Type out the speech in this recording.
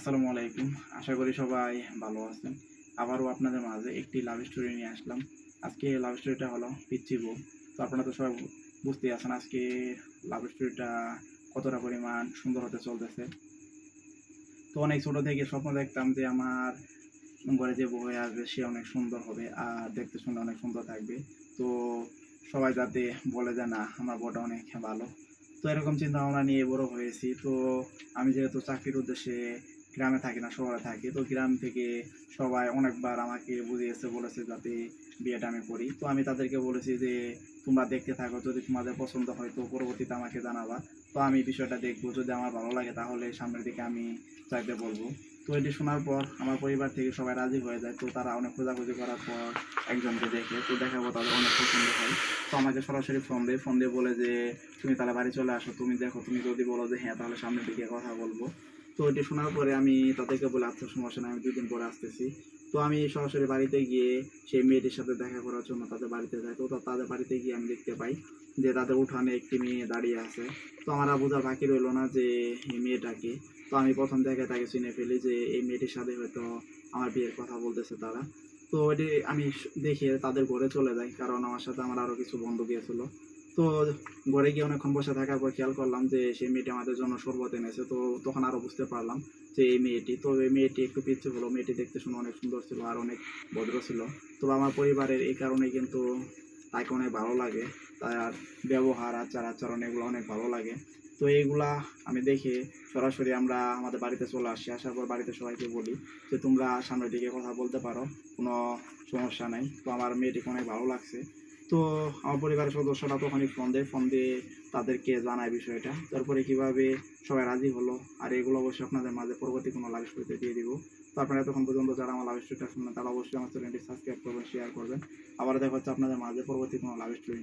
আসসালামু আলাইকুম। আশা করি সবাই ভালো আছেন। আবারও আপনাদের মাঝে একটি লাভ স্টোরি নিয়ে আসলাম। আজকে লাভ স্টোরিটা হলো পিচ্চি বউ। তো আপনারা তো সবাই বুঝতেই আছেন আজকে লাভ স্টোরিটা কতটা পরিমাণ সুন্দর হতে চলতেছে। তো অনেক ছোট থেকে স্বপ্ন দেখতাম যে আমার ঘরে যে বউ হয়ে আসবে সে অনেক সুন্দর হবে আর দেখতে শুনতে অনেক সুন্দর থাকবে। তো সবাই যাতে বলে যে না আমার বউটা অনেক ভালো। তো এরকম চিন্তা ভাবনা নিয়ে বড় হয়েছি। তো আমি যেহেতু চাকরির উদ্দেশ্যে গ্রামে থাকি না শহরে থাকি, তো গ্রাম থেকে সবাই অনেকবার আমাকে বুঝিয়েছে বলেছে যাতে বিয়েটা আমি করি। তো আমি তাদেরকে বলেছি যে তোমরা দেখতে থাকো, যদি তোমাদের পছন্দ হয় তো পরবর্তীতে আমাকে জানাবা। তো আমি বিষয়টা দেখবো, যদি আমার ভালো লাগে তাহলে সামনের দিকে আমি চাইতে বলবো। তো এটি শোনার পর আমার পরিবার থেকে সবাই রাজি হয়ে যায়। তো তারা অনেক খোঁজাখুঁজি করার পর একজনকে দেখে, তো দেখাবো তাদের অনেক পছন্দ হয়। তো আমাকে সরাসরি ফোন দিয়ে বলে যে তুমি তাহলে বাড়ি চলে আসো, তুমি দেখো, তুমি যদি বলো যে হ্যাঁ তাহলে সামনের দিকে কথা বলবো। তো এটি শোনার পরে আমি তাদেরকে বলে আচ্ছা সমস্যা নেই, আমি 2 দিন পরে আসতেছি। তো আমি সরাসরি বাড়িতে গিয়ে সেই মেয়েটির সাথে দেখা করার জন্য তাদের বাড়িতে যাই। তো তাদের বাড়িতে গিয়ে আমি দেখতে পাই যে তাদের উঠানে একটি মেয়ে দাঁড়িয়ে আছে। তো আমার বোঝা বাকি রইলো না যে এই মেয়েটাকে। তো আমি প্রথম থেকে তাকে চিনে ফেলি যে এই মেয়েটির সাথে হয়তো আমার বিয়ের কথা বলতেছে তারা। তো এটি আমি দেখে তাদের ঘরে চলে যাই, কারণ আমার সাথে আমার আরও কিছু বন্ধু গিয়েছিল। তো ঘরে গিয়ে অনেকক্ষণ বসে থাকার পর খেয়াল করলাম যে সেই মেয়েটি আমাদের জন্য শরবত এনেছে। তো তখন আরও বুঝতে পারলাম যে এই মেয়েটি, তো এই মেয়েটি একটু পিচ্ছি হলো, মেয়েটি দেখতে শুনে অনেক সুন্দর ছিল আর অনেক ভদ্র ছিল। তো আমার পরিবারের এই কারণে কিন্তু তাকে অনেক ভালো লাগে, তার ব্যবহার আচার আচরণ এগুলো অনেক ভালো লাগে। তো এইগুলা আমি দেখে সরাসরি আমরা আমাদের বাড়িতে চলে আসি। আসার পর বাড়িতে সবাইকে বলি যে তোমরা সামনের দিকে কথা বলতে পারো, কোনো সমস্যা নাই। তো আমার মেয়েটিকে অনেক ভালো লাগছে। তো আমার পরিবারের সদস্যরা তখনই ফোন দিয়ে তাদেরকে জানায় বিষয়টা। তারপরে কিভাবে সবাই রাজি হলো। আর এগুলো অবশ্যই আপনাদের মাঝে পরবর্তী কোনো লাইভ স্টোরিতে দিয়ে দিব। তো আপনারা এতক্ষণ পর্যন্ত যারা আমার লাইভ স্টোরিটা শুনলেন তারা অবশ্যই আমার চ্যানেলটি সাবস্ক্রাইব করবেন, শেয়ার করবেন। আবার দেখা হচ্ছে আপনাদের মাঝে পরবর্তী কোনো লাইভ স্টোরি।